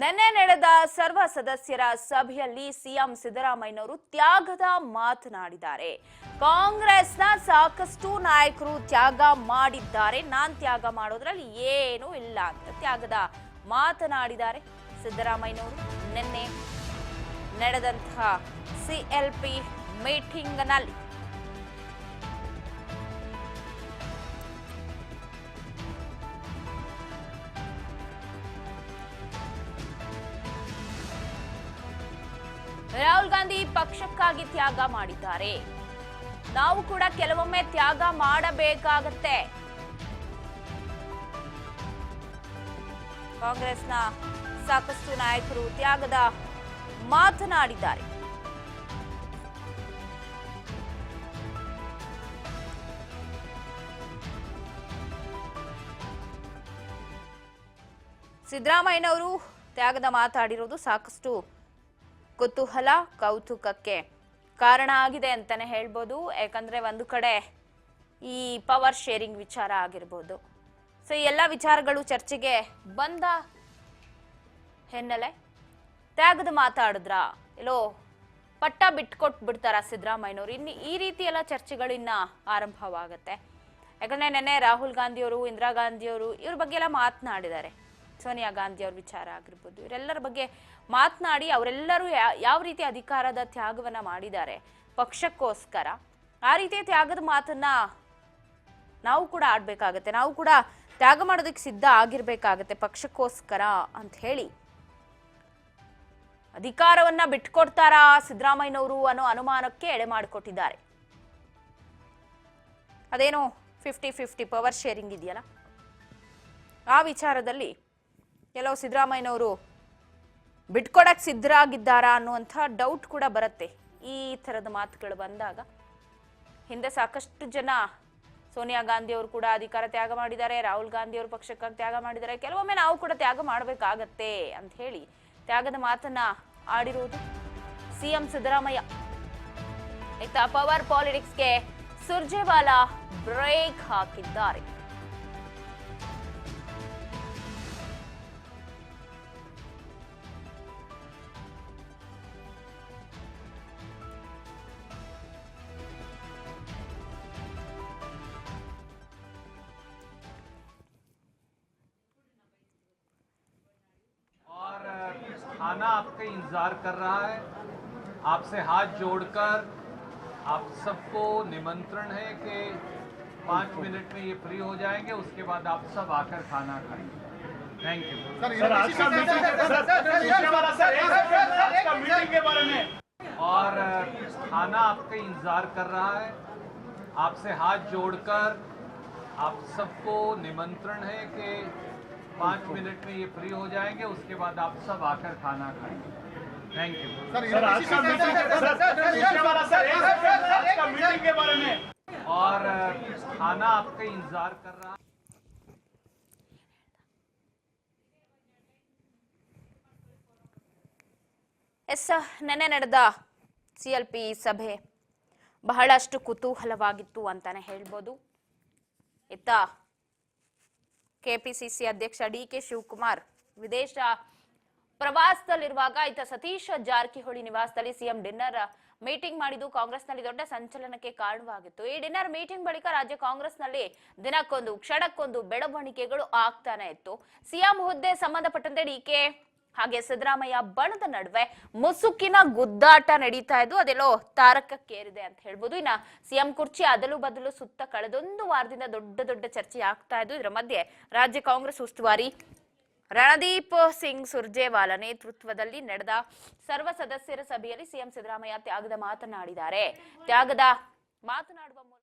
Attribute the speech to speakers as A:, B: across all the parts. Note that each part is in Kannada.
A: ನಿನ್ನೆ ನಡೆದ ಸರ್ವ ಸದಸ್ಯರ ಸಭೆಯಲ್ಲಿ ಸಿಎಂ ಸಿದ್ದರಾಮಯ್ಯನವರು ತ್ಯಾಗದ ಮಾತನಾಡಿದ್ದಾರೆ. ಕಾಂಗ್ರೆಸ್ನ ಸಾಕಷ್ಟು ನಾಯಕರು ತ್ಯಾಗ ಮಾಡಿದ್ದಾರೆ, ನಾನ್ ತ್ಯಾಗ ಮಾಡೋದ್ರಲ್ಲಿ ಏನೂ ಇಲ್ಲ ಅಂತ ತ್ಯಾಗದ ಮಾತನಾಡಿದ್ದಾರೆ ಸಿದ್ದರಾಮಯ್ಯನವರು. ನಿನ್ನೆ ನಡೆದಂತಹ ಸಿಎಲ್ಪಿ ಮೀಟಿಂಗ್ನಲ್ಲಿ ರಾಹುಲ್ ಗಾಂಧಿ ಪಕ್ಷಕ್ಕಾಗಿ ತ್ಯಾಗ ಮಾಡಿದ್ದಾರೆ. ನಾವು ಕೂಡ ಕೆಲವೊಮ್ಮೆ ತ್ಯಾಗ ಮಾಡಬೇಕಾಗತ್ತೆ. ಕಾಂಗ್ರೆಸ್ನ ಸಾಕಷ್ಟು ನಾಯಕರು ತ್ಯಾಗದ ಮಾತನಾಡಿದ್ದಾರೆ. ಸಿದ್ದರಾಮಯ್ಯನವರು ತ್ಯಾಗದ ಮಾತಾಡಿರೋದು ಸಾಕಷ್ಟು ಕುತೂಹಲ ಕೌತುಕಕ್ಕೆ ಕಾರಣ ಆಗಿದೆ ಅಂತಾನೆ ಹೇಳ್ಬೋದು. ಯಾಕಂದ್ರೆ ಒಂದು ಕಡೆ ಈ ಪವರ್ ಶೇರಿಂಗ್ ವಿಚಾರ ಆಗಿರ್ಬೋದು, ಸೊ ಈ ಎಲ್ಲ ವಿಚಾರಗಳು ಚರ್ಚೆಗೆ ಬಂದ ಹಿನ್ನೆಲೆ ತ್ಯಾಗದ ಮಾತಾಡಿದ್ರ ಎಲ್ಲೋ ಪಟ್ಟ ಬಿಟ್ಕೊಟ್ಬಿಡ್ತಾರ ಸಿದ್ದರಾಮಯ್ಯನವರು. ಇನ್ನು ಈ ರೀತಿ ಎಲ್ಲ ಚರ್ಚೆಗಳು ಇನ್ನ ಆರಂಭವಾಗತ್ತೆ. ಯಾಕಂದ್ರೆ ನೆನ್ನೆ ರಾಹುಲ್ ಗಾಂಧಿಯವರು, ಇಂದಿರಾ ಗಾಂಧಿಯವರು ಇವ್ರ ಬಗ್ಗೆ ಎಲ್ಲ ಮಾತನಾಡಿದ್ದಾರೆ. ಸೋನಿಯಾ ಗಾಂಧಿ ಅವ್ರ ವಿಚಾರ ಆಗಿರ್ಬೋದು, ಇವರೆಲ್ಲರ ಬಗ್ಗೆ ಮಾತನಾಡಿ ಅವರೆಲ್ಲರೂ ಯಾವ ರೀತಿ ಅಧಿಕಾರದ ತ್ಯಾಗವನ್ನ ಮಾಡಿದ್ದಾರೆ ಪಕ್ಷಕ್ಕೋಸ್ಕರ, ಆ ರೀತಿಯ ತ್ಯಾಗದ ಮಾತನ್ನ ನಾವು ಕೂಡ ಆಡ್ಬೇಕಾಗತ್ತೆ. ನಾವು ಕೂಡ ತ್ಯಾಗ ಮಾಡೋದಕ್ಕೆ ಸಿದ್ಧ ಆಗಿರ್ಬೇಕಾಗತ್ತೆ ಪಕ್ಷಕ್ಕೋಸ್ಕರ ಅಂತ ಹೇಳಿ ಅಧಿಕಾರವನ್ನ ಬಿಟ್ಕೊಡ್ತಾರಾ ಸಿದ್ದರಾಮಯ್ಯನವರು ಅನ್ನೋ ಅನುಮಾನಕ್ಕೆ ಎಡೆ ಮಾಡಿಕೊಟ್ಟಿದ್ದಾರೆ. ಅದೇನೋ 50-50 ಪವರ್ ಶೇರಿಂಗ್ ಇದೆಯಲ್ಲ, ಆ ವಿಚಾರದಲ್ಲಿ ಕೆಲವು ಸಿದ್ದರಾಮಯ್ಯನವರು ಬಿಟ್ಕೊಡಕ್ ಸಿದ್ಧರಾಗಿದ್ದಾರಾ ಅನ್ನುವಂಥ ಡೌಟ್ ಕೂಡ ಬರುತ್ತೆ ಈ ಥರದ ಮಾತುಗಳು ಬಂದಾಗ. ಹಿಂದೆ ಸಾಕಷ್ಟು ಜನ ಸೋನಿಯಾ ಗಾಂಧಿ ಅವರು ಕೂಡ ಅಧಿಕಾರ ತ್ಯಾಗ ಮಾಡಿದ್ದಾರೆ, ರಾಹುಲ್ ಗಾಂಧಿ ಅವರು ಪಕ್ಷಕ್ಕಾಗಿ ತ್ಯಾಗ ಮಾಡಿದ್ದಾರೆ. ಕೆಲವೊಮ್ಮೆ ನಾವು ಕೂಡ ತ್ಯಾಗ ಮಾಡಬೇಕಾಗತ್ತೆ ಅಂತ ಹೇಳಿ ತ್ಯಾಗದ ಮಾತನ್ನ ಆಡಿರುವುದು ಸಿಎಂ ಸಿದ್ದರಾಮಯ್ಯ. ಇತ್ತ ಪವರ್ ಪಾಲಿಟಿಕ್ಸ್ಗೆ ಸುರ್ಜೇವಾಲಾ ಬ್ರೇಕ್ ಹಾಕಿದ್ದಾರೆ.
B: थाना आपका इंतजार कर रहा है। आपसे हाथ जोड़कर आप सबको निमंत्रण है कि 5 मिनट में ये फ्री हो जाएंगे, उसके बाद आप सब आकर खाना खाएंगे। Thank you sir. आज का मीटिंग के बारे में और थाना आपका इंतजार कर रहा है। आपसे हाथ जोड़कर आप सबको निमंत्रण है कि 5 मिनट में ये फ्री हो जाएंगे, उसके बाद आप सब आकर खाना खाएंगे। Thank you sir. आज का मीटिंग के बारे में और थाना आपका इंतजार कर रहा है।
A: ನೆನ್ನೆ ನಡೆದ ಸಿಎಲ್ಪಿ ಸಭೆ ಬಹಳಷ್ಟು ಕುತೂಹಲವಾಗಿತ್ತು ಅಂತಾನೆ ಹೇಳ್ಬೋದು. ಇತ್ತ ಕೆಪಿಸಿಸಿ ಅಧ್ಯಕ್ಷ ಡಿಕೆ ಶಿವಕುಮಾರ್ ವಿದೇಶ ಪ್ರವಾಸದಲ್ಲಿರುವಾಗ ಇತ್ತ ಸತೀಶ್ ಜಾರಕಿಹೊಳಿ ನಿವಾಸದಲ್ಲಿ ಸಿಎಂ ಡಿನ್ನರ್ ಮೀಟಿಂಗ್ ಮಾಡಿದ್ದು ಕಾಂಗ್ರೆಸ್ನಲ್ಲಿ ದೊಡ್ಡ ಸಂಚಲನಕ್ಕೆ ಕಾರಣವಾಗಿತ್ತು. ಈ ಡಿನ್ನರ್ ಮೀಟಿಂಗ್ ಬಳಿಕ ರಾಜ್ಯ ಕಾಂಗ್ರೆಸ್ನಲ್ಲಿ ದಿನಕ್ಕೊಂದು ಕ್ಷಣಕ್ಕೊಂದು ಬೆಳವಣಿಗೆಗಳು ಆಗ್ತಾನೆ ಇತ್ತು. ಸಿಎಂ ಹುದ್ದೆ ಸಂಬಂಧಪಟ್ಟಂತೆ ಡಿಕೆ ಹಾಗೆ ಸಿದ್ದರಾಮಯ್ಯ ಬಣದ ನಡುವೆ ಮುಸುಕಿನ ಗುದ್ದಾಟ ನಡೀತಾ ಇದ್ದು ಅದೆಲ್ಲೋ ತಾರಕಕ್ಕೇರಿದೆ ಅಂತ ಹೇಳ್ಬೋದು. ಇನ್ನ ಸಿಎಂ ಕುರ್ಚಿ ಅದಲು ಬದಲು ಸುತ್ತ ಕಳೆದೊಂದು ವಾರದಿಂದ ದೊಡ್ಡ ದೊಡ್ಡ ಚರ್ಚೆ ಆಗ್ತಾ ಇದ್ದು. ಇದರ ಮಧ್ಯೆ ರಾಜ್ಯ ಕಾಂಗ್ರೆಸ್ ಉಸ್ತುವಾರಿ ರಣದೀಪ್ ಸಿಂಗ್ ಸುರ್ಜೇವಾಲಾ ನೇತೃತ್ವದಲ್ಲಿ ನಡೆದ ಸರ್ವ ಸದಸ್ಯರ ಸಭೆಯಲ್ಲಿ ಸಿಎಂ ಸಿದ್ದರಾಮಯ್ಯ ತ್ಯಾಗದ ಮಾತನಾಡಿದ್ದಾರೆ. ತ್ಯಾಗದ ಮಾತನಾಡುವ ಮೂಲಕ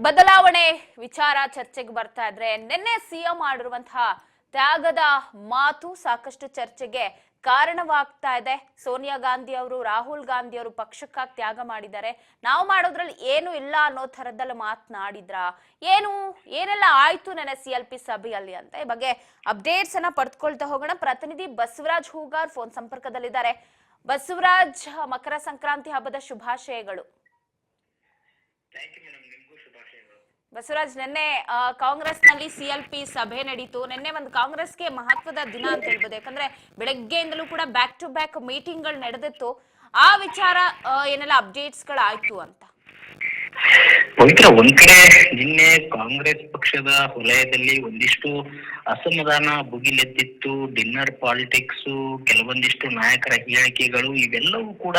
A: ಬದಲಾವಣೆ ವಿಚಾರ ಚರ್ಚೆಗೆ ಬರ್ತಾ ಇದ್ರೆ ನಿನ್ನೆ ಸಿಎಂ ಮಾಡಿರುವಂತಹ ತ್ಯಾಗದ ಮಾತು ಸಾಕಷ್ಟು ಚರ್ಚೆಗೆ ಕಾರಣವಾಗ್ತಾ ಇದೆ. ಸೋನಿಯಾ ಗಾಂಧಿ ಅವರು, ರಾಹುಲ್ ಗಾಂಧಿ ಅವರು ಪಕ್ಷಕ್ಕಾಗಿ ತ್ಯಾಗ ಮಾಡಿದ್ದಾರೆ, ನಾವು ಮಾಡೋದ್ರಲ್ಲಿ ಏನು ಇಲ್ಲ ಅನ್ನೋ ಥರದಲ್ಲಿ ಮಾತನಾಡಿದ್ರ, ಏನೆಲ್ಲ ಆಯ್ತು ನನ್ನ CLP ಸಭೆಯಲ್ಲಿ ಅಂತ ಈ ಬಗ್ಗೆ ಅಪ್ಡೇಟ್ಸ್ ಅನ್ನ ಪಡೆದುಕೊಳ್ತಾ ಹೋಗೋಣ. ಪ್ರತಿನಿಧಿ ಬಸವರಾಜ್ ಹೂಗಾರ್ ಫೋನ್ ಸಂಪರ್ಕದಲ್ಲಿದ್ದಾರೆ. ಬಸವರಾಜ್, ಮಕರ ಸಂಕ್ರಾಂತಿ ಹಬ್ಬದ ಶುಭಾಶಯಗಳು. ಬಸವರಾಜ್, ನಿನ್ನೆ ಕಾಂಗ್ರೆಸ್ನಲ್ಲಿ CLP ಸಭೆ ನಡೀತು. ನಿನ್ನೆ ಒಂದು ಕಾಂಗ್ರೆಸ್ಗೆ ಮಹತ್ವದ ದಿನ ಅಂತ ಹೇಳ್ಬೋದು, ಯಾಕಂದ್ರೆ ಬೆಳಗ್ಗೆಯಿಂದಲೂ ಕೂಡ ಬ್ಯಾಕ್ ಟು ಬ್ಯಾಕ್ ಮೀಟಿಂಗ್ಗಳು ನಡೆದಿತ್ತು. ಆ ವಿಚಾರ ಏನೆಲ್ಲ ಅಪ್ಡೇಟ್ಸ್ಗಳಾಯ್ತು ಅಂತ?
C: ಪವಿತ್ರ, ಒಂದ್ ಕಡೆ ನಿನ್ನೆ ಕಾಂಗ್ರೆಸ್ ಪಕ್ಷದ ವಲಯದಲ್ಲಿ ಒಂದಿಷ್ಟು ಅಸಮಾಧಾನ ಭುಗಿಲೆದ್ದಿತ್ತು. ಡಿನ್ನರ್ ಪಾಲಿಟಿಕ್ಸ್, ಕೆಲವೊಂದಿಷ್ಟು ನಾಯಕರ ಹೇಳಿಕೆಗಳು, ಇವೆಲ್ಲವೂ ಕೂಡ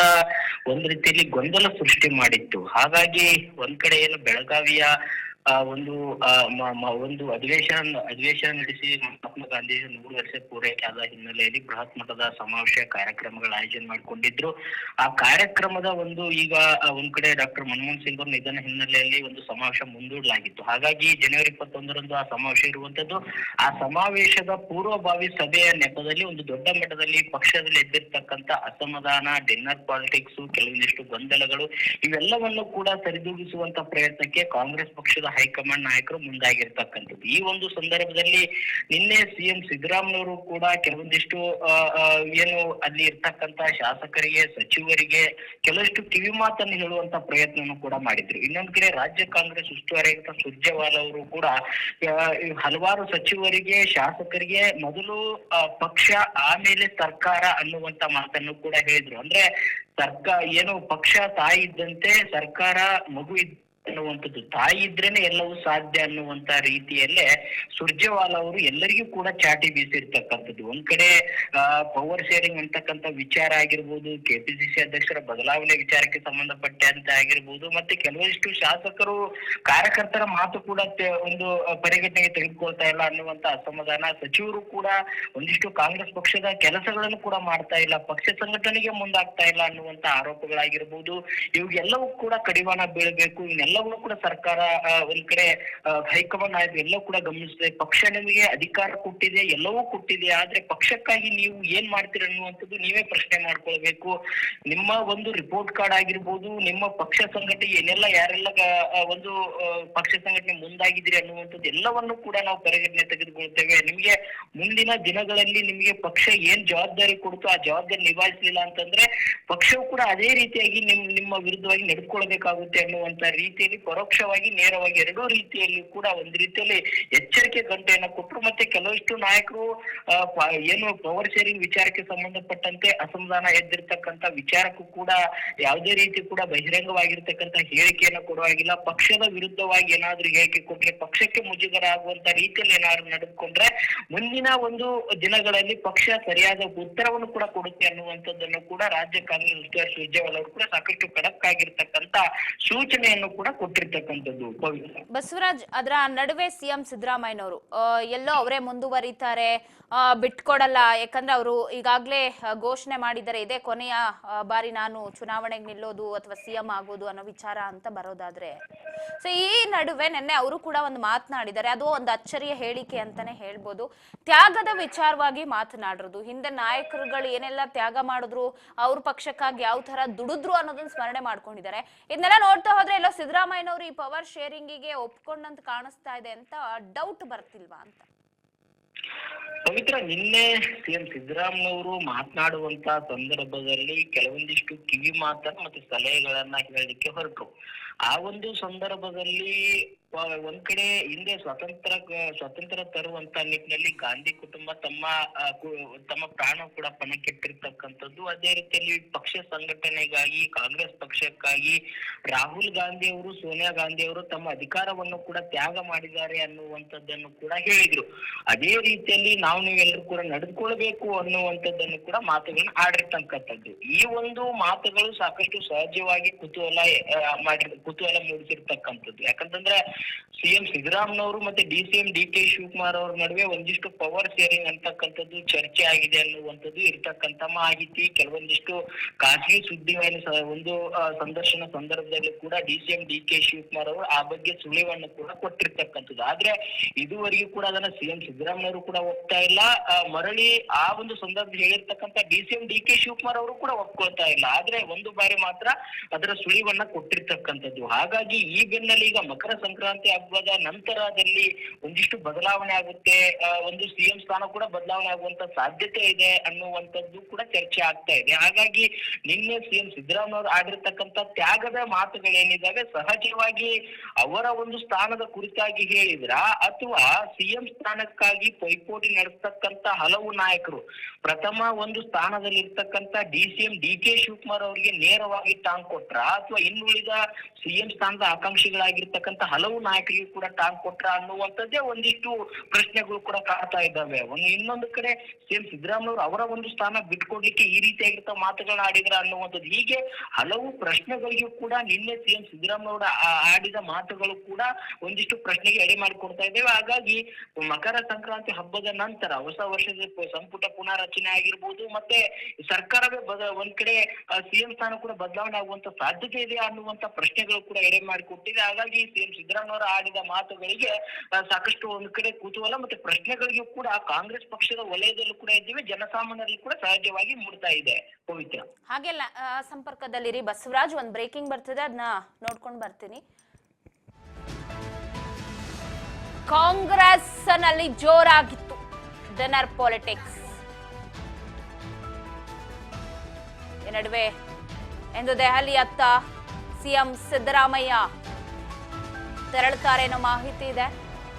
C: ಒಂದ್ ರೀತಿಯಲ್ಲಿ ಗೊಂದಲ ಸೃಷ್ಟಿ ಮಾಡಿತ್ತು. ಹಾಗಾಗಿ ಒಂದ್ ಕಡೆ ಏನು ಬೆಳಗಾವಿಯ ಒಂದು ಅಧಿವೇಶನ ನಡೆಸಿ ಮಹಾತ್ಮ ಗಾಂಧಿ 100 ವರ್ಷ ಪೂರೈಕೆ ಆದ ಹಿನ್ನೆಲೆಯಲ್ಲಿ ಬೃಹತ್ ಮಟ್ಟದ ಸಮಾವೇಶ ಕಾರ್ಯಕ್ರಮಗಳ ಆಯೋಜನೆ ಮಾಡಿಕೊಂಡಿದ್ರು. ಆ ಕಾರ್ಯಕ್ರಮದ ಈಗ ಒಂದ್ ಕಡೆ ಡಾಕ್ಟರ್ ಮನಮೋಹನ್ ಸಿಂಗ್ ಅವರ ನಿಧನ ಹಿನ್ನೆಲೆಯಲ್ಲಿ ಒಂದು ಸಮಾವೇಶ ಮುಂದೂಡಲಾಗಿತ್ತು. ಹಾಗಾಗಿ ಜನವರಿ 21ರಂದು ಆ ಸಮಾವೇಶ ಇರುವಂತದ್ದು. ಆ ಸಮಾವೇಶದ ಪೂರ್ವಭಾವಿ ಸಭೆಯ ನೆಪದಲ್ಲಿ ಒಂದು ದೊಡ್ಡ ಮಟ್ಟದಲ್ಲಿ ಪಕ್ಷದಲ್ಲಿ ಎದ್ದಿರ್ತಕ್ಕಂಥ ಅಸಮಾಧಾನ, ಡಿನ್ನರ್ ಪಾಲಿಟಿಕ್ಸ್, ಕೆಲವೊಂದಿಷ್ಟು ಗೊಂದಲಗಳು, ಇವೆಲ್ಲವನ್ನು ಕೂಡ ಸರಿದೂಗಿಸುವಂತ ಪ್ರಯತ್ನಕ್ಕೆ ಕಾಂಗ್ರೆಸ್ ಪಕ್ಷದ ಹೈಕಮಾಂಡ್ ನಾಯಕರು ಮುಂದಾಗಿರ್ತಕ್ಕಂಥದ್ದು. ಈ ಒಂದು ಸಂದರ್ಭದಲ್ಲಿ ನಿನ್ನೆ ಸಿಎಂ ಸಿದ್ದರಾಮಯ್ಯವರು ಕೂಡ ಕೆಲವೊಂದಿಷ್ಟು ಏನು ಅಲ್ಲಿ ಇರ್ತಕ್ಕಂತ ಶಾಸಕರಿಗೆ, ಸಚಿವರಿಗೆ ಕೆಲವಷ್ಟು ಕಿವಿ ಮಾತನ್ನು ಹೇಳುವಂತ ಪ್ರಯತ್ನವನ್ನು ಕೂಡ ಮಾಡಿದ್ರು. ಇನ್ನೊಂದ್ ಕಡೆ ರಾಜ್ಯ ಕಾಂಗ್ರೆಸ್ ಉಸ್ತುವಾರಿ ಸುರ್ಜೇವಾಲಾ ಅವರು ಕೂಡ ಹಲವಾರು ಸಚಿವರಿಗೆ, ಶಾಸಕರಿಗೆ ಮೊದಲು ಪಕ್ಷ ಆಮೇಲೆ ಸರ್ಕಾರ ಅನ್ನುವಂತ ಮಾತನ್ನು ಕೂಡ ಹೇಳಿದ್ರು. ಅಂದ್ರೆ ಪಕ್ಷ ತಾಯಿ ಇದ್ದಂತೆ ಸರ್ಕಾರ ಮಗು ಅನ್ನುವಂಥದ್ದು, ತಾಯಿ ಇದ್ರೇನೆ ಎಲ್ಲವೂ ಸಾಧ್ಯ ಅನ್ನುವಂತ ರೀತಿಯಲ್ಲೇ ಸುರ್ಜೇವಾಲಾ ಅವರು ಎಲ್ಲರಿಗೂ ಕೂಡ ಚಾಟಿ ಬೀಸಿರ್ತಕ್ಕಂಥದ್ದು. ಒಂದ್ ಕಡೆ ಪವರ್ ಶೇರಿಂಗ್ ಅಂತಕ್ಕಂಥ ವಿಚಾರ ಆಗಿರ್ಬೋದು, ಕೆಪಿಸಿಸಿ ಅಧ್ಯಕ್ಷರ ಬದಲಾವಣೆ ವಿಚಾರಕ್ಕೆ ಸಂಬಂಧಪಟ್ಟಂತೆ ಆಗಿರ್ಬೋದು, ಮತ್ತೆ ಕೆಲವಷ್ಟು ಶಾಸಕರು, ಕಾರ್ಯಕರ್ತರ ಮಾತು ಕೂಡ ಒಂದು ಪರಿಗಣನೆಗೆ ತೆಗೆದುಕೊಳ್ತಾ ಇಲ್ಲ ಅನ್ನುವಂತ ಅಸಮಾಧಾನ, ಸಚಿವರು ಕೂಡ ಒಂದಿಷ್ಟು ಕಾಂಗ್ರೆಸ್ ಪಕ್ಷದ ಕೆಲಸಗಳನ್ನು ಕೂಡ ಮಾಡ್ತಾ ಇಲ್ಲ, ಪಕ್ಷ ಸಂಘಟನೆಗೆ ಮುಂದಾಗ್ತಾ ಇಲ್ಲ ಅನ್ನುವಂತ ಆರೋಪಗಳಾಗಿರ್ಬೋದು. ಇವೆಲ್ಲವೂ ಕೂಡ ಕಡಿವಾಣ ಬೀಳಬೇಕು. ಇವನ್ನೆಲ್ಲವೂ ಕೂಡ ಸರ್ಕಾರ ಒಂದ್ ಕಡೆ ಹೈಕಮಾಂಡ್ ಆಯ್ತು ಎಲ್ಲವೂ ಕೂಡ ಗಮನಿಸಿದೆ. ಪಕ್ಷ ನಿಮಗೆ ಅಧಿಕಾರ ಕೊಟ್ಟಿದೆ, ಎಲ್ಲವೂ ಕೊಟ್ಟಿದೆ, ಆದ್ರೆ ಪಕ್ಷಕ್ಕಾಗಿ ನೀವು ಏನ್ ಮಾಡ್ತೀರ ಅನ್ನುವಂಥದ್ದು ನೀವೇ ಪ್ರಶ್ನೆ ಮಾಡ್ಕೊಳ್ಬೇಕು. ನಿಮ್ಮ ಒಂದು ರಿಪೋರ್ಟ್ ಕಾರ್ಡ್ ಆಗಿರ್ಬೋದು, ನಿಮ್ಮ ಪಕ್ಷ ಸಂಘಟನೆ ಏನೆಲ್ಲ ಯಾರೆಲ್ಲ ಒಂದು ಪಕ್ಷ ಸಂಘಟನೆ ಮುಂದಾಗಿದ್ದೀರಿ ಅನ್ನುವಂಥದ್ದು ಎಲ್ಲವನ್ನು ಕೂಡ ನಾವು ಪರಿಗಣನೆ ತೆಗೆದುಕೊಳ್ತೇವೆ. ನಿಮ್ಗೆ ಮುಂದಿನ ದಿನಗಳಲ್ಲಿ ನಿಮ್ಗೆ ಪಕ್ಷ ಏನ್ ಜವಾಬ್ದಾರಿ ಕೊಡ್ತು ಆ ಜವಾಬ್ದಾರಿ ನಿಭಾಯಿಸಲಿಲ್ಲ ಅಂತಂದ್ರೆ ಪಕ್ಷವು ಕೂಡ ಅದೇ ರೀತಿಯಾಗಿ ನಿಮ್ಮ ವಿರುದ್ಧವಾಗಿ ನಡೆದುಕೊಳ್ಬೇಕಾಗುತ್ತೆ ಅನ್ನುವಂತ ರೀತಿಯಲ್ಲಿ ಪರೋಕ್ಷವಾಗಿ, ನೇರವಾಗಿ ಎರಡೂ ರೀತಿಯಲ್ಲಿ ಕೂಡ ಒಂದು ರೀತಿಯಲ್ಲಿ ಎಚ್ಚರಿಕೆ ಗಂಟೆಯನ್ನು ಕೊಟ್ಟರು. ಮತ್ತೆ ಕೆಲವಷ್ಟು ನಾಯಕರು ಏನು ಪವರ್ ಶೇರಿಂಗ್ ವಿಚಾರಕ್ಕೆ ಸಂಬಂಧಪಟ್ಟಂತೆ ಅಸಮಾಧಾನ ಎದ್ದಿರ್ತಕ್ಕಂಥ ವಿಚಾರಕ್ಕೂ ಕೂಡ ಯಾವುದೇ ರೀತಿ ಕೂಡ ಬಹಿರಂಗವಾಗಿರ್ತಕ್ಕಂಥ ಹೇಳಿಕೆಯನ್ನು ಕೊಡುವಾಗಿಲ್ಲ. ಪಕ್ಷದ ವಿರುದ್ಧವಾಗಿ ಏನಾದ್ರೂ ಹೇಳಿಕೆ ಕೊಟ್ರೆ, ಪಕ್ಷಕ್ಕೆ ಮುಜುಗರ ಆಗುವಂತ ರೀತಿಯಲ್ಲಿ ಏನಾದ್ರು ನಡೆದುಕೊಂಡ್ರೆ ಮುಂದಿನ ಒಂದು ದಿನಗಳಲ್ಲಿ ಪಕ್ಷ ಸರಿಯಾದ ಉತ್ತರವನ್ನು ಕೂಡ ಕೊಡುತ್ತೆ ಅನ್ನುವಂಥದ್ದನ್ನು ಕೂಡ ರಾಜ್ಯ ಕಾಂಗ್ರೆಸ್ ಉಸ್ತುವಾರಿ ಸುರ್ಜೇವಾಲಾ ಅವರು ಕೂಡ ಸಾಕಷ್ಟು ಖಡಕ್ ಆಗಿರ್ತಕ್ಕಂಥ ಸೂಚನೆಯನ್ನು ಕೂಡ ಕೊಟ್ಟಿರ್ತಕ್ಕಂಥದ್ದು.
A: ಬಸವರಾಜ್, ಅದರ ನಡುವೆ ಸಿಎಂ ಸಿದ್ದರಾಮಯ್ಯನವರು ಎಲ್ಲೋ ಅವರೇ ಮುಂದುವರಿತಾರೆ, ಬಿಟ್ಕೊಡಲ್ಲ, ಯಾಕಂದ್ರೆ ಅವರು ಈಗಾಗಲೇ ಘೋಷಣೆ ಮಾಡಿದ್ದಾರೆ ಇದೇ ಕೊನೆಯ ಬಾರಿ ನಾನು ಚುನಾವಣೆಗೆ ನಿಲ್ಲೋದು ಅಥವಾ ಸಿಎಂ ಆಗೋದು ಅನ್ನೋ ವಿಚಾರ ಅಂತ ಬರೋದಾದ್ರೆ, ಸೊ ಈ ನಡುವೆ ನಿನ್ನೆ ಅವರು ಕೂಡ ಒಂದು ಮಾತನಾಡಿದ್ದಾರೆ. ಅದು ಒಂದು ಅಚ್ಚರಿಯ ಹೇಳಿಕೆ ಅಂತಾನೆ ಹೇಳ್ಬೋದು. ತ್ಯಾಗದ ವಿಚಾರವಾಗಿ ಮಾತನಾಡಿರೋದು, ಹಿಂದೆ ನಾಯಕರುಗಳು ಏನೆಲ್ಲ ತ್ಯಾಗ ಮಾಡಿದ್ರು, ಅವ್ರ ಪಕ್ಷಕ್ಕಾಗಿ ಯಾವ ತರ ದುಡಿದ್ರು ಅನ್ನೋದನ್ನ ಸ್ಮರಣೆ ಮಾಡ್ಕೊಂಡಿದ್ದಾರೆ. ಇದನ್ನೆಲ್ಲ ನೋಡ್ತಾ ಹೋದ್ರೆ ಎಲ್ಲೋ ಸಿದ್ದರಾಮಯ್ಯನವರು ಈ ಪವರ್ ಶೇರಿಂಗಿಗೆ ಒಪ್ಕೊಂಡಂತ ಕಾಣಿಸ್ತಾ ಇದೆ ಅಂತ ಡೌಟ್ ಬರ್ತಿಲ್ವಾ ಅಂತ?
C: ಪವಿತ್ರ, ನಿನ್ನೆ ಸಿಎಂ ಸಿದ್ದರಾಮಯ್ಯವರು ಮಾತನಾಡುವಂತ ಸಂದರ್ಭದಲ್ಲಿ ಕೆಲವೊಂದಿಷ್ಟು ಕಿವಿ ಮಾತನ್ನ ಮತ್ತೆ ಸಲಹೆಗಳನ್ನ ಹೇಳಲಿಕ್ಕೆ ಹೊರಟರು. ಆ ಒಂದು ಸಂದರ್ಭದಲ್ಲಿ ಒಂದ್ ಕಡೆ ಹಿಂದೆ ಸ್ವಾತಂತ್ರ್ಯ ತರುವಂತ ನಿಟ್ಟಿನಲ್ಲಿ ಗಾಂಧಿ ಕುಟುಂಬ ತಮ್ಮ ಪ್ರಾಣ ಕೂಡ ಪಣಕ್ಕಿಟ್ಟಿರ್ತಕ್ಕಂಥದ್ದು. ಅದೇ ರೀತಿಯಲ್ಲಿ ಪಕ್ಷ ಸಂಘಟನೆಗಾಗಿ, ಕಾಂಗ್ರೆಸ್ ಪಕ್ಷಕ್ಕಾಗಿ ರಾಹುಲ್ ಗಾಂಧಿ ಅವರು, ಸೋನಿಯಾ ಗಾಂಧಿ ಅವರು ತಮ್ಮ ಅಧಿಕಾರವನ್ನು ಕೂಡ ತ್ಯಾಗ ಮಾಡಿದ್ದಾರೆ ಅನ್ನುವಂಥದ್ದನ್ನು ಕೂಡ ಹೇಳಿದ್ರು. ಅದೇ ರೀತಿಯಲ್ಲಿ ನೀವೆಲ್ಲರೂ ಕೂಡ ನಡೆದುಕೊಳ್ಬೇಕು ಅನ್ನುವಂಥದ್ದನ್ನು ಕೂಡ ಮಾತುಗಳನ್ನ ಆಡಿರ್ತಕ್ಕಂಥದ್ದು. ಈ ಒಂದು ಮಾತುಗಳು ಸಾಕಷ್ಟು ಸಹಜವಾಗಿ ಕುತೂಹಲ ಮೂಡಿಸಿರ್ತಕ್ಕಂಥದ್ದು. ಯಾಕಂತಂದ್ರೆ ಸಿಎಂ ಸಿದ್ದರಾಮಯ್ಯನವರು ಮತ್ತೆ ಡಿಸಿಎಂ ಡಿ.ಕೆ. ಶಿವಕುಮಾರ್ ಅವ್ರ ನಡುವೆ ಒಂದಿಷ್ಟು ಪವರ್ ಶೇರಿಂಗ್ ಅಂತಕ್ಕಂಥದ್ದು ಚರ್ಚೆ ಆಗಿದೆ ಅನ್ನುವಂಥದ್ದು ಇರ್ತಕ್ಕಂಥ ಮಾಹಿತಿ. ಕೆಲವೊಂದಿಷ್ಟು ಖಾಸಗಿ ಸುದ್ದಿವಾಹಿನಿ ಒಂದು ಸಂದರ್ಶನ ಸಂದರ್ಭದಲ್ಲಿ ಕೂಡ ಡಿಸಿಎಂ ಡಿ.ಕೆ. ಶಿವಕುಮಾರ್ ಅವರು ಆ ಬಗ್ಗೆ ಸುಳಿವನ್ನು ಕೂಡ ಕೊಟ್ಟಿರ್ತಕ್ಕಂಥದ್ದು. ಆದ್ರೆ ಇದುವರೆಗೂ ಕೂಡ ಅದನ್ನ ಸಿಎಂ ಸಿದ್ದರಾಮಯ್ಯವರು ಕೂಡ ಒಪ್ತಾ ಇಲ್ಲ. ಮರಳಿ ಆ ಒಂದು ಸಂದರ್ಭ ಹೇಳಿರ್ತಕ್ಕಂಥ ಡಿಸಿಎಂ ಡಿ.ಕೆ. ಶಿವಕುಮಾರ್ ಅವರು ಕೂಡ ಒಪ್ಕೊಳ್ತಾ ಇಲ್ಲ. ಆದ್ರೆ ಒಂದು ಬಾರಿ ಮಾತ್ರ ಅದರ ಸುಳಿವನ್ನ ಕೊಟ್ಟಿರ್ತಕ್ಕಂಥದ್ದು. ಹಾಗಾಗಿ ಈ ಬೆನ್ನಲ್ಲಿ ಈಗ ಮಕರ ಸಂಕ್ರಾಂತಿ ಹಬ್ಬದ ನಂತರದಲ್ಲಿ ಒಂದಿಷ್ಟು ಬದಲಾವಣೆ ಆಗುತ್ತೆ, ಒಂದು ಸಿಎಂ ಸ್ಥಾನ ಕೂಡ ಬದಲಾವಣೆ ಆಗುವಂತ ಸಾಧ್ಯತೆ ಇದೆ ಅನ್ನುವಂಥದ್ದು ಕೂಡ ಚರ್ಚೆ ಆಗ್ತಾ ಇದೆ. ಹಾಗಾಗಿ ನಿನ್ನೆ ಸಿಎಂ ಸಿದ್ದರಾಮಯ್ಯ ಅವರು ಆಡಿರ್ತಕ್ಕಂಥ ತ್ಯಾಗದ ಮಾತುಗಳೇನಿದಾವೆ ಸಹಜವಾಗಿ ಅವರ ಒಂದು ಸ್ಥಾನದ ಕುರಿತಾಗಿ ಹೇಳಿದ್ರ ಅಥವಾ ಸಿಎಂ ಸ್ಥಾನಕ್ಕಾಗಿ ಪೈಪೋಟಿ ನಡೆಸ್ತಕ್ಕಂತ ಹಲವು ನಾಯಕರು ಪ್ರಥಮ ಒಂದು ಸ್ಥಾನದಲ್ಲಿ ಇರ್ತಕ್ಕಂಥ ಡಿಸಿಎಂ ಡಿ.ಕೆ. ಶಿವಕುಮಾರ್ ಅವರಿಗೆ ನೇರವಾಗಿ ಟಾಂಗ್ ಕೊಟ್ರ ಅಥವಾ ಇನ್ನುಳಿದ ಸಿಎಂ ಸ್ಥಾನದ ಆಕಾಂಕ್ಷಿಗಳಾಗಿರ್ತಕ್ಕಂಥ ಹಲವು ನಾಯಕರಿಗೂ ಕೂಡ ಟಾಂಗ್ ಕೊಟ್ರ ಅನ್ನುವಂಥದ್ದೇ ಒಂದಿಷ್ಟು ಪ್ರಶ್ನೆಗಳು ಕೂಡ ಕಾಡ್ತಾ ಇದ್ದಾವೆ. ಇನ್ನೊಂದು ಕಡೆ ಸಿಎಂ ಸಿದ್ದರಾಮಯ್ಯ ಅವರ ಒಂದು ಸ್ಥಾನ ಬಿಟ್ಕೊಡ್ಲಿಕ್ಕೆ ಈ ರೀತಿಯಾಗಿರ್ತ ಮಾತುಗಳನ್ನ ಆಡಿದ್ರ ಅನ್ನುವಂಥದ್ದು, ಹೀಗೆ ಹಲವು ಪ್ರಶ್ನೆಗಳಿಗೂ ಕೂಡ ನಿನ್ನೆ ಸಿಎಂ ಸಿದ್ದರಾಮಯ್ಯ ಅವರ ಆಡಿದ ಮಾತುಗಳು ಕೂಡ ಒಂದಿಷ್ಟು ಪ್ರಶ್ನೆಗೆ ಎಡೆ ಮಾಡಿಕೊಡ್ತಾ ಇದ್ದೇವೆ. ಹಾಗಾಗಿ ಮಕರ ಸಂಕ್ರಾಂತಿ ಹಬ್ಬದ ನಂತರ ಹೊಸ ವರ್ಷದ ಸಂಪುಟ ಪುನಾರಚನೆ ಆಗಿರ್ಬೋದು, ಮತ್ತೆ ಸರ್ಕಾರವೇ ಒಂದ್ ಕಡೆ ಸಿಎಂ ಸ್ಥಾನ ಕೂಡ ಬದಲಾವಣೆ ಆಗುವಂತ ಸಾಧ್ಯತೆ ಇದೆ ಅನ್ನುವಂತ ಪ್ರಶ್ನೆಗಳು ಕೂಡ ಎಡೆ ಮಾಡಿಕೊಟ್ಟಿದೆ. ಹಾಗಾಗಿ ಸಿಎಂ ಸಿದ್ದರಾಮಯ್ಯ ಆಡಿದ ಮಾತುಗಳಿಗೆ ಸಾಕಷ್ಟು ಒಂದ್ ಕಡೆ ಕುತೂಹಲ ಮತ್ತೆ ಪ್ರಶ್ನೆಗಳಿಗೂ ಕೂಡ ಕಾಂಗ್ರೆಸ್ ಪಕ್ಷದ ವಲಯದಲ್ಲೂ ಕೂಡ ಇದ್ದೀವಿ, ಜನಸಾಮಾನ್ಯರಲ್ಲಿ ಕೂಡ ಸಹಜವಾಗಿ ಮೂಡ್ತಾ ಇದೆ. ಪವಿತ್ರ
A: ಹಾಗೆಲ್ಲ ಸಂಪರ್ಕದಲ್ಲಿರಿ. ಬಸವರಾಜ್, ಒಂದ್ ಬ್ರೇಕಿಂಗ್ ಬರ್ತಿದೆ, ಅದನ್ನ ನೋಡ್ಕೊಂಡು ಬರ್ತೀನಿ. ಕಾಂಗ್ರೆಸ್ ನಲ್ಲಿ ಜೋರಾಗಿತ್ತು ಡಿನ್ನರ್ ಪಾಲಿಟಿಕ್ಸ್. ಈ ನಡುವೆ ಇಂದು ದೆಹಲಿಯತ್ತ ಸಿಎಂ ಸಿದ್ದರಾಮಯ್ಯ ತೆರಳುತ್ತಾರೆ ಅನ್ನೋ ಮಾಹಿತಿ ಇದೆ.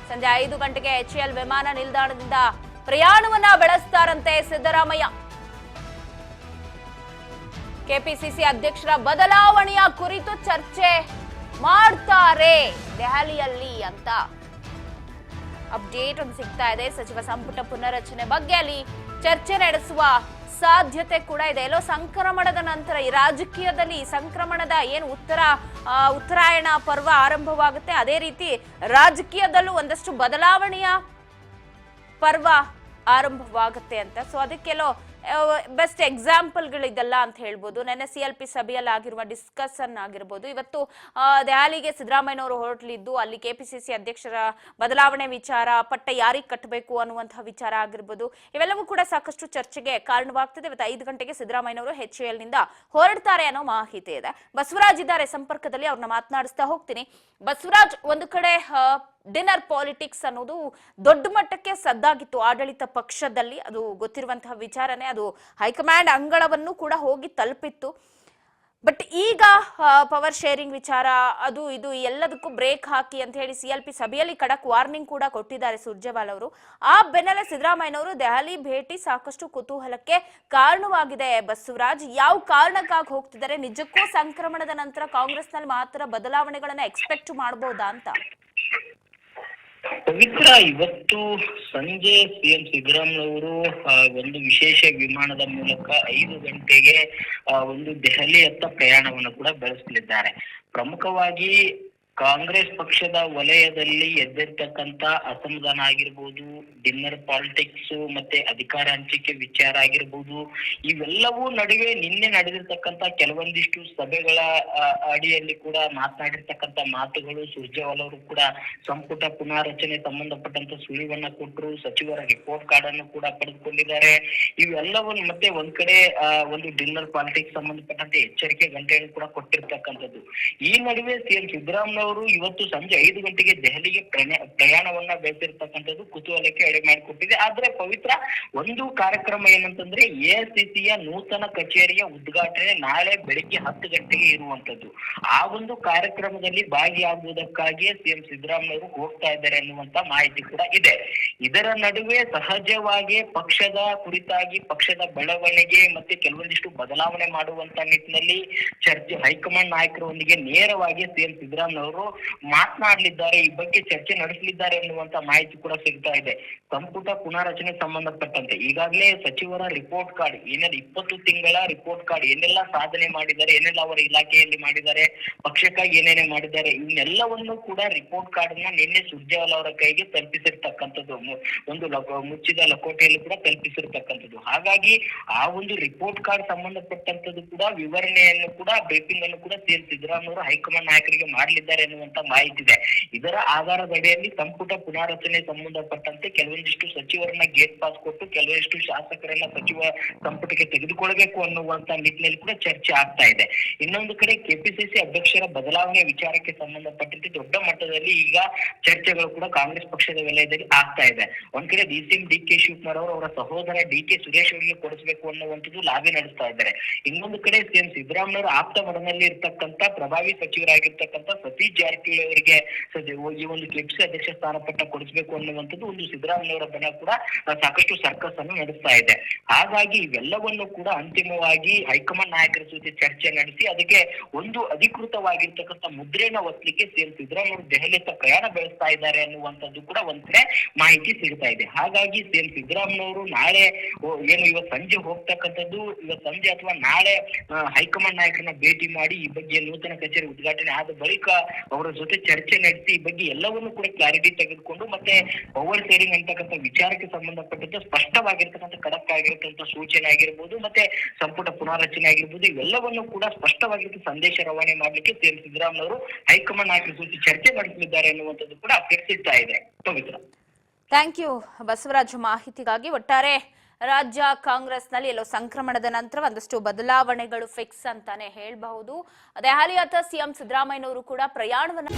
A: ಸಂಜೆ 5 ಗಂಟೆಗೆ HAL ವಿಮಾನ ನಿಲ್ದಾಣದಿಂದ ಪ್ರಯಾಣವನ್ನ ಬೆಳೆಸ್ತಾರಂತೆ ಸಿದ್ದರಾಮಯ್ಯ. ಕೆಪಿಸಿಸಿ ಅಧ್ಯಕ್ಷರ ಬದಲಾವಣೆಯ ಕುರಿತು ಚರ್ಚೆ ಮಾಡ್ತಾರೆ ದೆಹಲಿಯಲ್ಲಿ ಅಂತ ಅಪ್ಡೇಟ್ ಒಂದು ಸಿಗ್ತಾ ಇದೆ. ಸಚಿವ ಸಂಪುಟ ಪುನರಚನೆ ಬಗ್ಗೆ ಅಲ್ಲಿ ಚರ್ಚೆ ನಡೆಸುವ ಸಾಧ್ಯತೆ ಕೂಡ ಇದೆ. ಎಲ್ಲೋ ಸಂಕ್ರಮಣದ ನಂತರ ಈ ರಾಜಕೀಯದಲ್ಲಿ ಸಂಕ್ರಮಣದ ಏನು ಉತ್ತರಾಯಣ ಪರ್ವ ಆರಂಭವಾಗುತ್ತೆ, ಅದೇ ರೀತಿ ರಾಜಕೀಯದಲ್ಲೂ ಒಂದಷ್ಟು ಬದಲಾವಣೆಯ ಪರ್ವ ಆರಂಭವಾಗುತ್ತೆ ಅಂತ. ಸೊ ಅದಕ್ಕೆಲ್ಲೋ ಬೆಸ್ಟ್ ಎಕ್ಸಾಂಪಲ್ಗಳಿದೆಲ್ಲ ಅಂತ ಹೇಳ್ಬೋದು. ನೆನ್ನೆ CLP ಸಭೆಯಲ್ಲಿ ಆಗಿರುವ ಡಿಸ್ಕಷನ್ ಆಗಿರ್ಬೋದು. ಇವತ್ತು ದೆಹಲಿಗೆ ಸಿದ್ದರಾಮಯ್ಯನವರು ಹೊರಟಲಿದ್ದು ಅಲ್ಲಿ KPCC ಅಧ್ಯಕ್ಷರ ಬದಲಾವಣೆ ವಿಚಾರ, ಪಟ್ಟ ಯಾರಿಗೆ ಕಟ್ಟಬೇಕು ಅನ್ನುವಂತಹ ವಿಚಾರ ಆಗಿರ್ಬೋದು. ಇವೆಲ್ಲವೂ ಕೂಡ ಸಾಕಷ್ಟು ಚರ್ಚೆಗೆ ಕಾರಣವಾಗ್ತದೆ. ಇವತ್ತು 5 ಗಂಟೆಗೆ ಸಿದ್ದರಾಮಯ್ಯನವರು HAL ನಿಂದ ಹೊರಡ್ತಾರೆ ಅನ್ನೋ ಮಾಹಿತಿ ಇದೆ. ಬಸವರಾಜ್ ಇದ್ದಾರೆ ಸಂಪರ್ಕದಲ್ಲಿ, ಅವ್ರನ್ನ ಮಾತನಾಡಿಸ್ತಾ ಹೋಗ್ತೀನಿ. ಬಸವರಾಜ್, ಒಂದು ಕಡೆ ಡಿನ್ನರ್ ಪಾಲಿಟಿಕ್ಸ್ ಅನ್ನೋದು ದೊಡ್ಡ ಮಟ್ಟಕ್ಕೆ ಸದ್ದಾಗಿತ್ತು ಆಡಳಿತ ಪಕ್ಷದಲ್ಲಿ, ಅದು ಗೊತ್ತಿರುವಂತಹ ವಿಚಾರನೆ. ಅದು ಹೈಕಮಾಂಡ್ ಅಂಗಳವನ್ನು ಕೂಡ ಹೋಗಿ ತಲುಪಿತ್ತು. ಬಟ್ ಈಗ ಪವರ್ ಶೇರಿಂಗ್ ವಿಚಾರ ಅದು ಇದು ಎಲ್ಲದಕ್ಕೂ ಬ್ರೇಕ್ ಹಾಕಿ ಅಂತ ಹೇಳಿ CLP ಸಭೆಯಲ್ಲಿ ಖಡಕ್ ವಾರ್ನಿಂಗ್ ಕೂಡ ಕೊಟ್ಟಿದ್ದಾರೆ ಸುರ್ಜೇವಾಲಾ ಅವರು. ಆ ಬೆನ್ನಲ್ಲೇ ಸಿದ್ದರಾಮಯ್ಯನವರು ದೆಹಲಿ ಭೇಟಿ ಸಾಕಷ್ಟು ಕುತೂಹಲಕ್ಕೆ ಕಾರಣವಾಗಿದೆ. ಬಸವರಾಜ್, ಯಾವ ಕಾರಣಕ್ಕಾಗಿ ಹೋಗ್ತಿದ್ದಾರೆ? ನಿಜಕ್ಕೂ ಸಂಕ್ರಮಣದ ನಂತರ ಕಾಂಗ್ರೆಸ್ನಲ್ಲಿ ಮಾತ್ರ ಬದಲಾವಣೆಗಳನ್ನ ಎಕ್ಸ್ಪೆಕ್ಟ್ ಮಾಡಬಹುದಾ ಅಂತ?
C: ಪವಿತ್ರ, ಇವತ್ತು ಸಂಜೆ ಸಿಎಂ ಸಿದ್ದರಾಮಯ್ಯವರು ಒಂದು ವಿಶೇಷ ವಿಮಾನದ ಮೂಲಕ 5 ಗಂಟೆಗೆ ಒಂದು ದೆಹಲಿಯತ್ತ ಪ್ರಯಾಣವನ್ನು ಕೂಡ ಬೆಳೆಸಲಿದ್ದಾರೆ. ಪ್ರಮುಖವಾಗಿ ಕಾಂಗ್ರೆಸ್ ಪಕ್ಷದ ವಲಯದಲ್ಲಿ ಎದ್ದಿರ್ತಕ್ಕಂತ ಅಸಮಾಧಾನ ಆಗಿರ್ಬೋದು, ಡಿನ್ನರ್ ಪಾಲಿಟಿಕ್ಸ್ ಮತ್ತೆ ಅಧಿಕಾರ ಹಂಚಿಕೆ ವಿಚಾರ ಆಗಿರ್ಬೋದು, ಇವೆಲ್ಲವೂ ನಡುವೆ ನಿನ್ನೆ ನಡೆದಿರ್ತಕ್ಕಂತ ಕೆಲವೊಂದಿಷ್ಟು ಸಭೆಗಳ ಅಡಿಯಲ್ಲಿ ಕೂಡ ಮಾತನಾಡಿರ್ತಕ್ಕಂತ ಮಾತುಗಳು. ಸುರ್ಜೇವಾಲಾ ಅವರು ಕೂಡ ಸಂಪುಟ ಪುನಾರಚನೆ ಸಂಬಂಧಪಟ್ಟಂತ ಸುಳಿವನ್ನ ಕೊಟ್ಟರು, ಸಚಿವರ ರಿಪೋರ್ಟ್ ಕಾರ್ಡ್ ಅನ್ನು ಕೂಡ ಪಡೆದುಕೊಂಡಿದ್ದಾರೆ. ಇವೆಲ್ಲವನ್ನು ಮತ್ತೆ ಒಂದ್ ಕಡೆ ಒಂದು ಡಿನ್ನರ್ ಪಾಲಿಟಿಕ್ಸ್ ಸಂಬಂಧಪಟ್ಟಂತೆ ಎಚ್ಚರಿಕೆ ಗಂಟೆಯನ್ನು ಕೂಡ ಕೊಟ್ಟಿರ್ತಕ್ಕಂಥದ್ದು. ಈ ನಡುವೆ ಸಿಎಂ ಸಿದ್ದರಾಮಯ್ಯ ಅವರು ಇವತ್ತು ಸಂಜೆ 5 ಗಂಟೆಗೆ ದೆಹಲಿಗೆ ಪ್ರಯಾಣವನ್ನ ಬೆಳೆಸಿರ್ತಕ್ಕಂಥದ್ದು ಕುತೂಹಲಕ್ಕೆ ಎಡೆ ಮಾಡಿಕೊಟ್ಟಿದೆ. ಆದ್ರೆ ಪವಿತ್ರ, ಒಂದು ಕಾರ್ಯಕ್ರಮ ಏನಂತಂದ್ರೆ AICCಯ ನೂತನ ಕಚೇರಿಯ ಉದ್ಘಾಟನೆ ನಾಳೆ ಬೆಳಿಗ್ಗೆ 10 ಗಂಟೆಗೆ ಇರುವಂತದ್ದು. ಆ ಒಂದು ಕಾರ್ಯಕ್ರಮದಲ್ಲಿ ಭಾಗಿಯಾಗುವುದಕ್ಕಾಗಿ ಸಿಎಂ ಸಿದ್ದರಾಮಯ್ಯ ಅವರು ಹೋಗ್ತಾ ಇದ್ದಾರೆ ಅನ್ನುವಂತ ಮಾಹಿತಿ ಕೂಡ ಇದೆ. ಇದರ ನಡುವೆ ಸಹಜವಾಗಿ ಪಕ್ಷದ ಕುರಿತಾಗಿ ಪಕ್ಷದ ಬೆಳವಣಿಗೆ ಮತ್ತೆ ಕೆಲವೊಂದಿಷ್ಟು ಬದಲಾವಣೆ ಮಾಡುವಂತ ನಿಟ್ಟಿನಲ್ಲಿ ಚರ್ಚೆ ಹೈಕಮಾಂಡ್ ನಾಯಕರೊಂದಿಗೆ ನೇರವಾಗಿ ಸಿಎಂ ಸಿದ್ದರಾಮಯ್ಯ ಅವರು ಅವರು ಮಾತನಾಡಲಿದ್ದಾರೆ, ಈ ಬಗ್ಗೆ ಚರ್ಚೆ ನಡೆಸಲಿದ್ದಾರೆ ಎನ್ನುವಂತ ಮಾಹಿತಿ ಕೂಡ ಸಿಗ್ತಾ ಇದೆ. ಸಂಪುಟ ಪುನಾರಚನೆ ಸಂಬಂಧಪಟ್ಟಂತೆ ಈಗಾಗಲೇ ಸಚಿವರ ರಿಪೋರ್ಟ್ ಕಾರ್ಡ್ ಏನೆಲ್ಲ 20 ತಿಂಗಳ ರಿಪೋರ್ಟ್ ಕಾರ್ಡ್ ಏನೆಲ್ಲ ಸಾಧನೆ ಮಾಡಿದ್ದಾರೆ, ಏನೆಲ್ಲ ಅವರ ಇಲಾಖೆಯಲ್ಲಿ ಮಾಡಿದ್ದಾರೆ, ಪಕ್ಷಕ್ಕಾಗಿ ಏನೇನೇ ಮಾಡಿದ್ದಾರೆ, ಇವನ್ನೆಲ್ಲವನ್ನು ಕೂಡ ರಿಪೋರ್ಟ್ ಕಾರ್ಡ್ ನ ನಿನ್ನೆ ಸುರ್ಜೇವಾಲಾ ಅವರ ಕೈಗೆ ತಲುಪಿಸಿರ್ತಕ್ಕಂಥದ್ದು, ಒಂದು ಮುಚ್ಚಿದ ಲಕೋಟೆಯಲ್ಲಿ ಕೂಡ ತಲುಪಿಸಿರ್ತಕ್ಕಂಥದ್ದು. ಹಾಗಾಗಿ ಆ ಒಂದು ರಿಪೋರ್ಟ್ ಕಾರ್ಡ್ ಸಂಬಂಧಪಟ್ಟಂತದ್ದು ಕೂಡ ವಿವರಣೆಯನ್ನು ಕೂಡ ಬ್ರೀಫಿಂಗ್ ಅನ್ನು ಕೂಡ ಸಿಎಂ ಸಿದ್ದರಾಮಯ್ಯ ಹೈಕಮಾಂಡ್ ನಾಯಕರಿಗೆ ಮಾಡಲಿದ್ದಾರೆ ಎನ್ನುವಂತ ಮಾಹಿತಿ ಇದೆ. ಇದರ ಆಧಾರದ ಅಡಿಯಲ್ಲಿ ಸಂಪುಟ ಪುನಾರಚನೆ ಸಂಬಂಧಪಟ್ಟಂತೆ ಕೆಲವೊಂದಿಷ್ಟು ಸಚಿವರನ್ನ ಗೇಟ್ ಪಾಸ್ ಕೊಟ್ಟು ಕೆಲವೊಂದಿಷ್ಟು ಶಾಸಕರನ್ನ ಸಚಿವ ಸಂಪುಟಕ್ಕೆ ತೆಗೆದುಕೊಳ್ಬೇಕು ಅನ್ನುವಂತ ನಿಟ್ಟಿನಲ್ಲಿ ಕೂಡ ಚರ್ಚೆ ಆಗ್ತಾ ಇದೆ. ಇನ್ನೊಂದು ಕಡೆ ಕೆಪಿಸಿಸಿ ಅಧ್ಯಕ್ಷರ ಬದಲಾವಣೆ ವಿಚಾರಕ್ಕೆ ಸಂಬಂಧಪಟ್ಟಂತೆ ದೊಡ್ಡ ಮಟ್ಟದಲ್ಲಿ ಈಗ ಚರ್ಚೆಗಳು ಕೂಡ ಕಾಂಗ್ರೆಸ್ ಪಕ್ಷದ ವಲಯದಲ್ಲಿ ಆಗ್ತಾ ಇದೆ. ಒಂದ್ ಕಡೆ ಸಿಎಂ ಡಿ.ಕೆ. ಶಿವಕುಮಾರ್ ಅವರ ಸಹೋದರ ಡಿ.ಕೆ. ಸುರೇಶ್ ಅವರಿಗೆ ಕೊಡಿಸಬೇಕು ಅನ್ನುವಂಥದ್ದು ಲಾಬಿ ನಡೆಸ್ತಾ ಇದ್ದಾರೆ. ಇನ್ನೊಂದು ಕಡೆ ಸಿಎಂ ಸಿದ್ದರಾಮಯ್ಯ ಆಪ್ತ ಮನದಲ್ಲಿ ಇರ್ತಕ್ಕಂಥ ಪ್ರಭಾವಿ ಸಚಿವರಾಗಿರ್ತಕ್ಕಂಥ ಸತೀಶ್ ಜಾರಕಿಹೊಳಿ ಅವರಿಗೆ ಈ ಒಂದು ಕೆಪಿಸಿ ಅಧ್ಯಕ್ಷ ಸ್ಥಾನ ಪಟ್ಟ ಕೊಡಿಸಬೇಕು ಅನ್ನುವಂಥದ್ದು ಒಂದು ಸಿದ್ದರಾಮಯ್ಯ ಅವರ ಬಣ ಕೂಡ ಸಾಕಷ್ಟು ಸರ್ಕಸ್ ಅನ್ನು ನಡೆಸ್ತಾ ಇದೆ. ಹಾಗಾಗಿ ಇವೆಲ್ಲವನ್ನು ಕೂಡ ಅಂತಿಮವಾಗಿ ಹೈಕಮಾಂಡ್ ನಾಯಕರ ಜೊತೆ ಚರ್ಚೆ ನಡೆಸಿ ಅದಕ್ಕೆ ಒಂದು ಅಧಿಕೃತವಾಗಿರ್ತಕ್ಕಂಥ ಮುದ್ರೆನ ಒತ್ತಲಿಕ್ಕೆ ಸಿಎಂ ಸಿದ್ದರಾಮಯ್ಯ ದೆಹಲಿಯತ್ತ ಪ್ರಯಾಣ ಬೆಳೆಸ್ತಾ ಇದ್ದಾರೆ ಅನ್ನುವಂಥದ್ದು ಕೂಡ ಒಂದ್ ಕಡೆ ಮಾಹಿತಿ ಸಿಗ್ತಾ ಇದೆ. ಹಾಗಾಗಿ ಸಿಎಂ ಸಿದ್ದರಾಮಯ್ಯ ಅವರು ನಾಳೆ ಏನು ಇವತ್ತು ಸಂಜೆ ಹೋಗ್ತಕ್ಕಂಥದ್ದು, ಇವತ್ತು ಸಂಜೆ ಅಥವಾ ನಾಳೆ ಹೈಕಮಾಂಡ್ ನಾಯಕರನ್ನ ಭೇಟಿ ಮಾಡಿ ಈ ಬಗ್ಗೆ ನೂತನ ಕಚೇರಿ ಉದ್ಘಾಟನೆ ಆದ ಬಳಿಕ ಅವರ ಜೊತೆ ಚರ್ಚೆ ನಡೆಸಿ ಈ ಬಗ್ಗೆ ಎಲ್ಲವನ್ನೂ ಕೂಡ ಕ್ಲಾರಿಟಿ ತೆಗೆದುಕೊಂಡು ಮತ್ತೆ ಪವರ್ ಶೇರಿಂಗ್ ಅಂತಕ್ಕಂಥ ವಿಚಾರಕ್ಕೆ ಸಂಬಂಧಪಟ್ಟಂತೆ ಸ್ಪಷ್ಟವಾಗಿರ್ತಕ್ಕಂಥ ಖಡಕ್ ಆಗಿರ್ತಕ್ಕಂಥ ಸೂಚನೆ ಆಗಿರ್ಬೋದು ಮತ್ತೆ ಸಂಪುಟ ಪುನಾರಚನೆ ಆಗಿರ್ಬೋದು, ಇವೆಲ್ಲವನ್ನು ಕೂಡ ಸ್ಪಷ್ಟವಾಗಿರ್ತಕ್ಕಂಥ ಸಂದೇಶ ರವಾನೆ ಮಾಡ್ಲಿಕ್ಕೆ ಸಿಎಂ ಸಿದ್ದರಾಮಯ್ಯ ಅವರು ಹೈಕಮಾಂಡ್ ನಾಯಕರ ಜೊತೆ ಚರ್ಚೆ ನಡೆಸಲಿದ್ದಾರೆ ಎನ್ನುವಂಥದ್ದು ಕೂಡ ಅಪ್ಡೇಟ್ ಸಿಗ್ತಾ ಇದೆ. ಪವಿತ್ರ,
A: ಥ್ಯಾಂಕ್ ಯು ಬಸವರಾಜ್ ಮಾಹಿತಿಗಾಗಿ. ಒಟ್ಟಾರೆ ರಾಜ್ಯ ಕಾಂಗ್ರೆಸ್ನಲ್ಲಿ ಎಲ್ಲೋ ಸಂಕ್ರಮಣದ ನಂತರ ಒಂದಷ್ಟು ಬದಲಾವಣೆಗಳು ಫಿಕ್ಸ್ ಅಂತಾನೆ ಹೇಳಬಹುದು. ಅದೇ ಹಾಲಿ ಸಿಎಂ ಸಿದ್ದರಾಮಯ್ಯನವರು ಕೂಡ ಪ್ರಯಾಣವನ್ನ